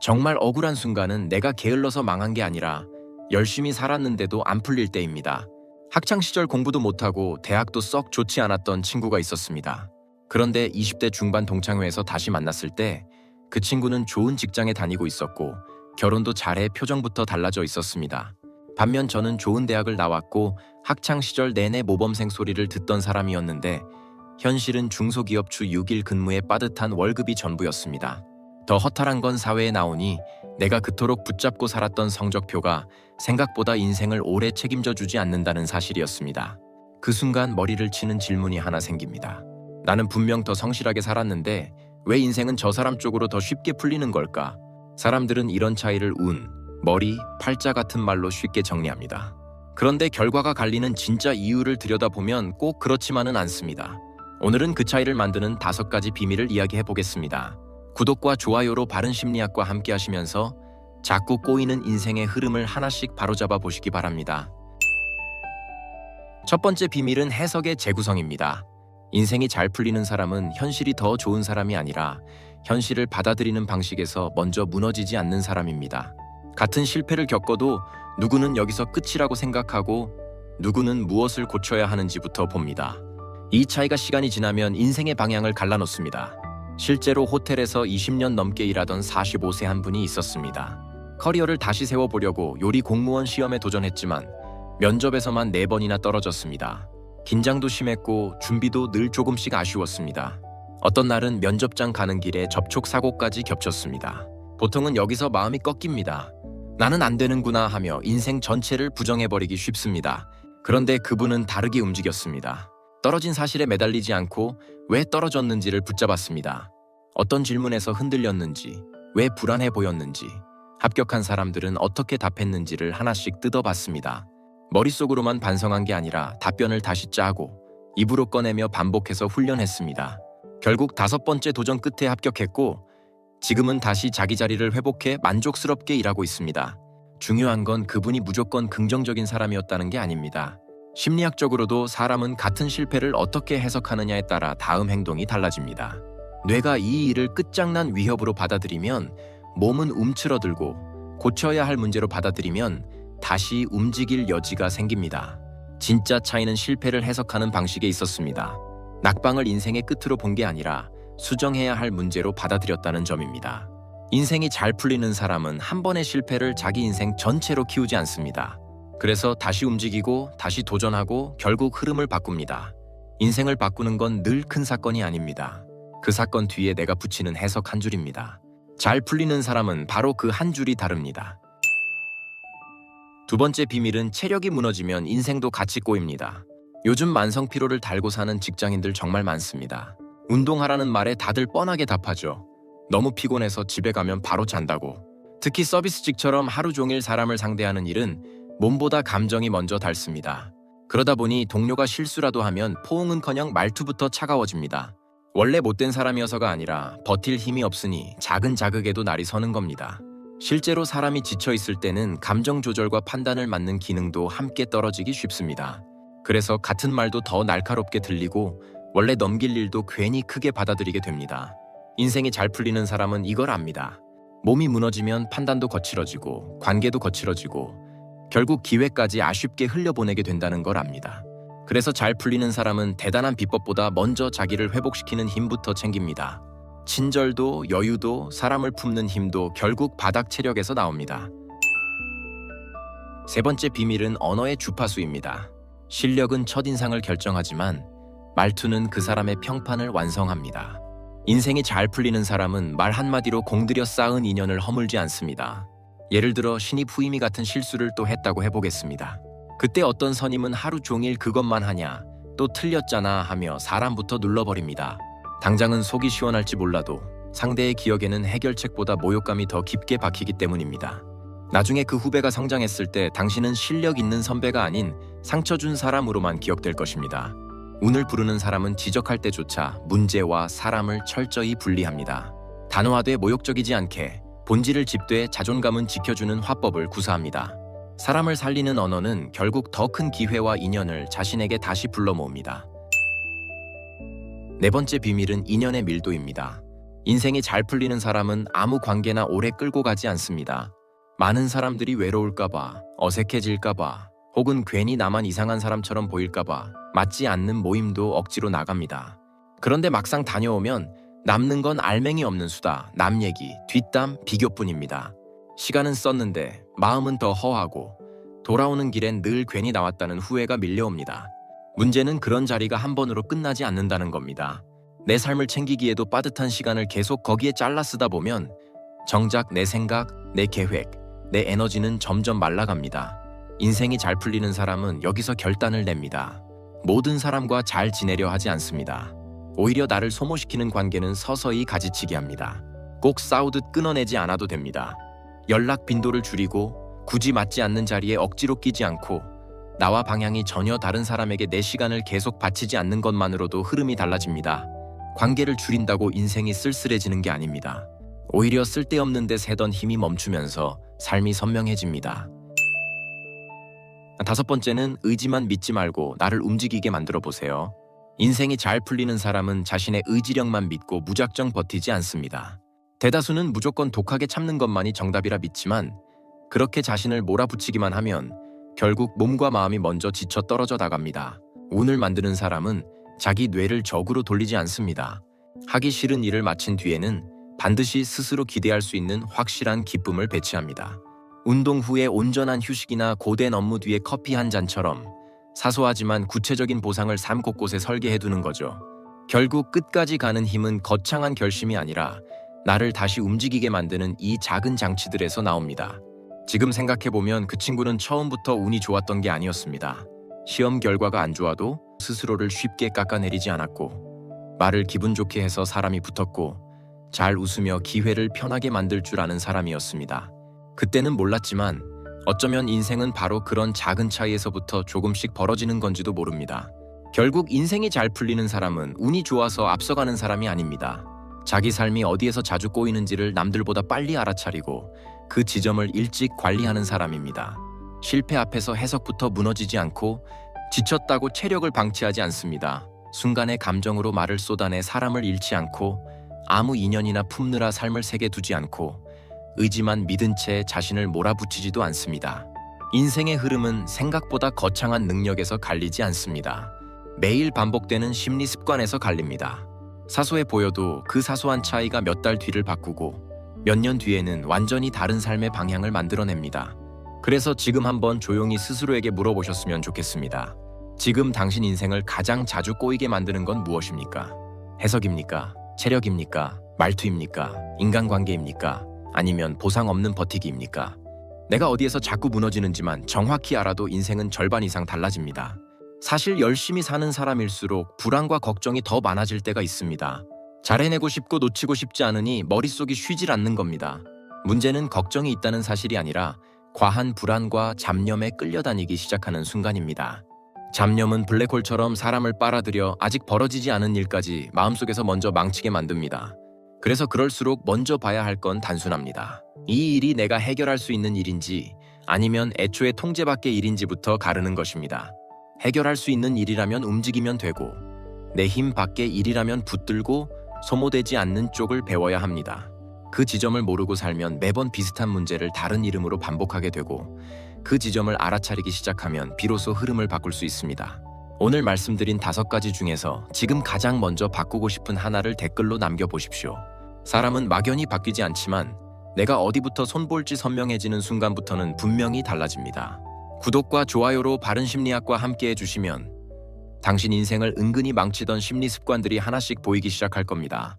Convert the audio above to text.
정말 억울한 순간은 내가 게을러서 망한 게 아니라 열심히 살았는데도 안 풀릴 때입니다. 학창시절 공부도 못하고 대학도 썩 좋지 않았던 친구가 있었습니다. 그런데 20대 중반 동창회에서 다시 만났을 때 그 친구는 좋은 직장에 다니고 있었고 결혼도 잘해 표정부터 달라져 있었습니다. 반면 저는 좋은 대학을 나왔고 학창시절 내내 모범생 소리를 듣던 사람이었는데 현실은 중소기업 주 6일 근무에 빠듯한 월급이 전부였습니다. 더 허탈한 건 사회에 나오니 내가 그토록 붙잡고 살았던 성적표가 생각보다 인생을 오래 책임져 주지 않는다는 사실이었습니다. 그 순간 머리를 치는 질문이 하나 생깁니다. 나는 분명 더 성실하게 살았는데 왜 인생은 저 사람 쪽으로 더 쉽게 풀리는 걸까? 사람들은 이런 차이를 운, 머리, 팔자 같은 말로 쉽게 정리합니다. 그런데 결과가 갈리는 진짜 이유를 들여다보면 꼭 그렇지만은 않습니다. 오늘은 그 차이를 만드는 5가지 비밀을 이야기해 보겠습니다. 구독과 좋아요로 바른 심리학과 함께 하시면서 자꾸 꼬이는 인생의 흐름을 하나씩 바로잡아 보시기 바랍니다. 첫 번째 비밀은 해석의 재구성입니다. 인생이 잘 풀리는 사람은 현실이 더 좋은 사람이 아니라 현실을 받아들이는 방식에서 먼저 무너지지 않는 사람입니다. 같은 실패를 겪어도 누구는 여기서 끝이라고 생각하고 누구는 무엇을 고쳐야 하는지부터 봅니다. 이 차이가 시간이 지나면 인생의 방향을 갈라놓습니다. 실제로 호텔에서 20년 넘게 일하던 45세 한 분이 있었습니다. 커리어를 다시 세워보려고 요리 공무원 시험에 도전했지만 면접에서만 4번이나 떨어졌습니다. 긴장도 심했고 준비도 늘 조금씩 아쉬웠습니다. 어떤 날은 면접장 가는 길에 접촉사고까지 겹쳤습니다. 보통은 여기서 마음이 꺾입니다. 나는 안 되는구나 하며 인생 전체를 부정해버리기 쉽습니다. 그런데 그분은 다르게 움직였습니다. 떨어진 사실에 매달리지 않고 왜 떨어졌는지를 붙잡았습니다. 어떤 질문에서 흔들렸는지, 왜 불안해 보였는지, 합격한 사람들은 어떻게 답했는지를 하나씩 뜯어봤습니다. 머릿속으로만 반성한 게 아니라 답변을 다시 짜고 입으로 꺼내며 반복해서 훈련했습니다. 결국 5번째 도전 끝에 합격했고 지금은 다시 자기 자리를 회복해 만족스럽게 일하고 있습니다. 중요한 건 그분이 무조건 긍정적인 사람이었다는 게 아닙니다. 심리학적으로도 사람은 같은 실패를 어떻게 해석하느냐에 따라 다음 행동이 달라집니다. 뇌가 이 일을 끝장난 위협으로 받아들이면 몸은 움츠러들고 고쳐야 할 문제로 받아들이면 다시 움직일 여지가 생깁니다. 진짜 차이는 실패를 해석하는 방식에 있었습니다. 낙방을 인생의 끝으로 본 게 아니라 수정해야 할 문제로 받아들였다는 점입니다. 인생이 잘 풀리는 사람은 한 번의 실패를 자기 인생 전체로 키우지 않습니다. 그래서 다시 움직이고 다시 도전하고 결국 흐름을 바꿉니다. 인생을 바꾸는 건 늘 큰 사건이 아닙니다. 그 사건 뒤에 내가 붙이는 해석 한 줄입니다. 잘 풀리는 사람은 바로 그 한 줄이 다릅니다. 두 번째 비밀은 체력이 무너지면 인생도 같이 꼬입니다. 요즘 만성 피로를 달고 사는 직장인들 정말 많습니다. 운동하라는 말에 다들 뻔하게 답하죠. 너무 피곤해서 집에 가면 바로 잔다고. 특히 서비스직처럼 하루 종일 사람을 상대하는 일은 몸보다 감정이 먼저 닳습니다. 그러다 보니 동료가 실수라도 하면 포옹은커녕 말투부터 차가워집니다. 원래 못된 사람이어서가 아니라 버틸 힘이 없으니 작은 자극에도 날이 서는 겁니다. 실제로 사람이 지쳐있을 때는 감정 조절과 판단을 맡는 기능도 함께 떨어지기 쉽습니다. 그래서 같은 말도 더 날카롭게 들리고 원래 넘길 일도 괜히 크게 받아들이게 됩니다. 인생이 잘 풀리는 사람은 이걸 압니다. 몸이 무너지면 판단도 거칠어지고 관계도 거칠어지고 결국 기회까지 아쉽게 흘려보내게 된다는 걸 압니다. 그래서 잘 풀리는 사람은 대단한 비법보다 먼저 자기를 회복시키는 힘부터 챙깁니다. 친절도 여유도 사람을 품는 힘도 결국 바닥 체력에서 나옵니다. 세 번째 비밀은 언어의 주파수입니다. 실력은 첫인상을 결정하지만 말투는 그 사람의 평판을 완성합니다. 인생이 잘 풀리는 사람은 말 한마디로 공들여 쌓은 인연을 허물지 않습니다. 예를 들어 신입 후임이 같은 실수를 또 했다고 해보겠습니다. 그때 어떤 선임은 하루 종일 그것만 하냐, 또 틀렸잖아 하며 사람부터 눌러버립니다. 당장은 속이 시원할지 몰라도 상대의 기억에는 해결책보다 모욕감이 더 깊게 박히기 때문입니다. 나중에 그 후배가 성장했을 때 당신은 실력 있는 선배가 아닌 상처 준 사람으로만 기억될 것입니다. 운을 부르는 사람은 지적할 때조차 문제와 사람을 철저히 분리합니다. 단호하되 모욕적이지 않게 본질을 짚되 자존감은 지켜주는 화법을 구사합니다. 사람을 살리는 언어는 결국 더 큰 기회와 인연을 자신에게 다시 불러 모읍니다. 네 번째 비밀은 인연의 밀도입니다. 인생이 잘 풀리는 사람은 아무 관계나 오래 끌고 가지 않습니다. 많은 사람들이 외로울까봐, 어색해질까봐, 혹은 괜히 나만 이상한 사람처럼 보일까봐 맞지 않는 모임도 억지로 나갑니다. 그런데 막상 다녀오면 남는 건 알맹이 없는 수다, 남 얘기, 뒷담, 비교뿐입니다. 시간은 썼는데 마음은 더 허하고 돌아오는 길엔 늘 괜히 나왔다는 후회가 밀려옵니다. 문제는 그런 자리가 한 번으로 끝나지 않는다는 겁니다. 내 삶을 챙기기에도 빠듯한 시간을 계속 거기에 잘라 쓰다 보면 정작 내 생각, 내 계획, 내 에너지는 점점 말라갑니다. 인생이 잘 풀리는 사람은 여기서 결단을 냅니다. 모든 사람과 잘 지내려 하지 않습니다. 오히려 나를 소모시키는 관계는 서서히 가지치기 합니다. 꼭 싸우듯 끊어내지 않아도 됩니다. 연락 빈도를 줄이고 굳이 맞지 않는 자리에 억지로 끼지 않고 나와 방향이 전혀 다른 사람에게 내 시간을 계속 바치지 않는 것만으로도 흐름이 달라집니다. 관계를 줄인다고 인생이 쓸쓸해지는 게 아닙니다. 오히려 쓸데없는 데 새던 힘이 멈추면서 삶이 선명해집니다. 다섯 번째는 의지만 믿지 말고 나를 움직이게 만들어 보세요. 인생이 잘 풀리는 사람은 자신의 의지력만 믿고 무작정 버티지 않습니다. 대다수는 무조건 독하게 참는 것만이 정답이라 믿지만 그렇게 자신을 몰아붙이기만 하면 결국 몸과 마음이 먼저 지쳐 떨어져 나갑니다. 운을 만드는 사람은 자기 뇌를 적으로 돌리지 않습니다. 하기 싫은 일을 마친 뒤에는 반드시 스스로 기대할 수 있는 확실한 기쁨을 배치합니다. 운동 후에 온전한 휴식이나 고된 업무 뒤에 커피 한 잔처럼 사소하지만 구체적인 보상을 삶 곳곳에 설계해두는 거죠. 결국 끝까지 가는 힘은 거창한 결심이 아니라 나를 다시 움직이게 만드는 이 작은 장치들에서 나옵니다. 지금 생각해보면 그 친구는 처음부터 운이 좋았던 게 아니었습니다. 시험 결과가 안 좋아도 스스로를 쉽게 깎아내리지 않았고 말을 기분 좋게 해서 사람이 붙었고 잘 웃으며 기회를 편하게 만들 줄 아는 사람이었습니다. 그때는 몰랐지만 어쩌면 인생은 바로 그런 작은 차이에서부터 조금씩 벌어지는 건지도 모릅니다. 결국 인생이 잘 풀리는 사람은 운이 좋아서 앞서가는 사람이 아닙니다. 자기 삶이 어디에서 자주 꼬이는지를 남들보다 빨리 알아차리고 그 지점을 일찍 관리하는 사람입니다. 실패 앞에서 해석부터 무너지지 않고 지쳤다고 체력을 방치하지 않습니다. 순간의 감정으로 말을 쏟아내 사람을 잃지 않고 아무 인연이나 품느라 삶을 새게 두지 않고 의지만 믿은 채 자신을 몰아붙이지도 않습니다. 인생의 흐름은 생각보다 거창한 능력에서 갈리지 않습니다. 매일 반복되는 심리 습관에서 갈립니다. 사소해 보여도 그 사소한 차이가 몇 달 뒤를 바꾸고 몇 년 뒤에는 완전히 다른 삶의 방향을 만들어냅니다. 그래서 지금 한번 조용히 스스로에게 물어보셨으면 좋겠습니다. 지금 당신 인생을 가장 자주 꼬이게 만드는 건 무엇입니까? 해석입니까? 체력입니까? 말투입니까? 인간관계입니까? 아니면 보상 없는 버티기입니까? 내가 어디에서 자꾸 무너지는지만 정확히 알아도 인생은 절반 이상 달라집니다. 사실 열심히 사는 사람일수록 불안과 걱정이 더 많아질 때가 있습니다. 잘 해내고 싶고 놓치고 싶지 않으니 머릿속이 쉬질 않는 겁니다. 문제는 걱정이 있다는 사실이 아니라 과한 불안과 잡념에 끌려다니기 시작하는 순간입니다. 잡념은 블랙홀처럼 사람을 빨아들여 아직 벌어지지 않은 일까지 마음속에서 먼저 망치게 만듭니다. 그래서 그럴수록 먼저 봐야 할 건 단순합니다. 이 일이 내가 해결할 수 있는 일인지 아니면 애초에 통제 밖의 일인지부터 가르는 것입니다. 해결할 수 있는 일이라면 움직이면 되고 내 힘 밖의 일이라면 붙들고 소모되지 않는 쪽을 배워야 합니다. 그 지점을 모르고 살면 매번 비슷한 문제를 다른 이름으로 반복하게 되고 그 지점을 알아차리기 시작하면 비로소 흐름을 바꿀 수 있습니다. 오늘 말씀드린 5가지 중에서 지금 가장 먼저 바꾸고 싶은 하나를 댓글로 남겨보십시오. 사람은 막연히 바뀌지 않지만 내가 어디부터 손볼지 선명해지는 순간부터는 분명히 달라집니다. 구독과 좋아요로 바른 심리학과 함께 해주시면 당신 인생을 은근히 망치던 심리 습관들이 하나씩 보이기 시작할 겁니다.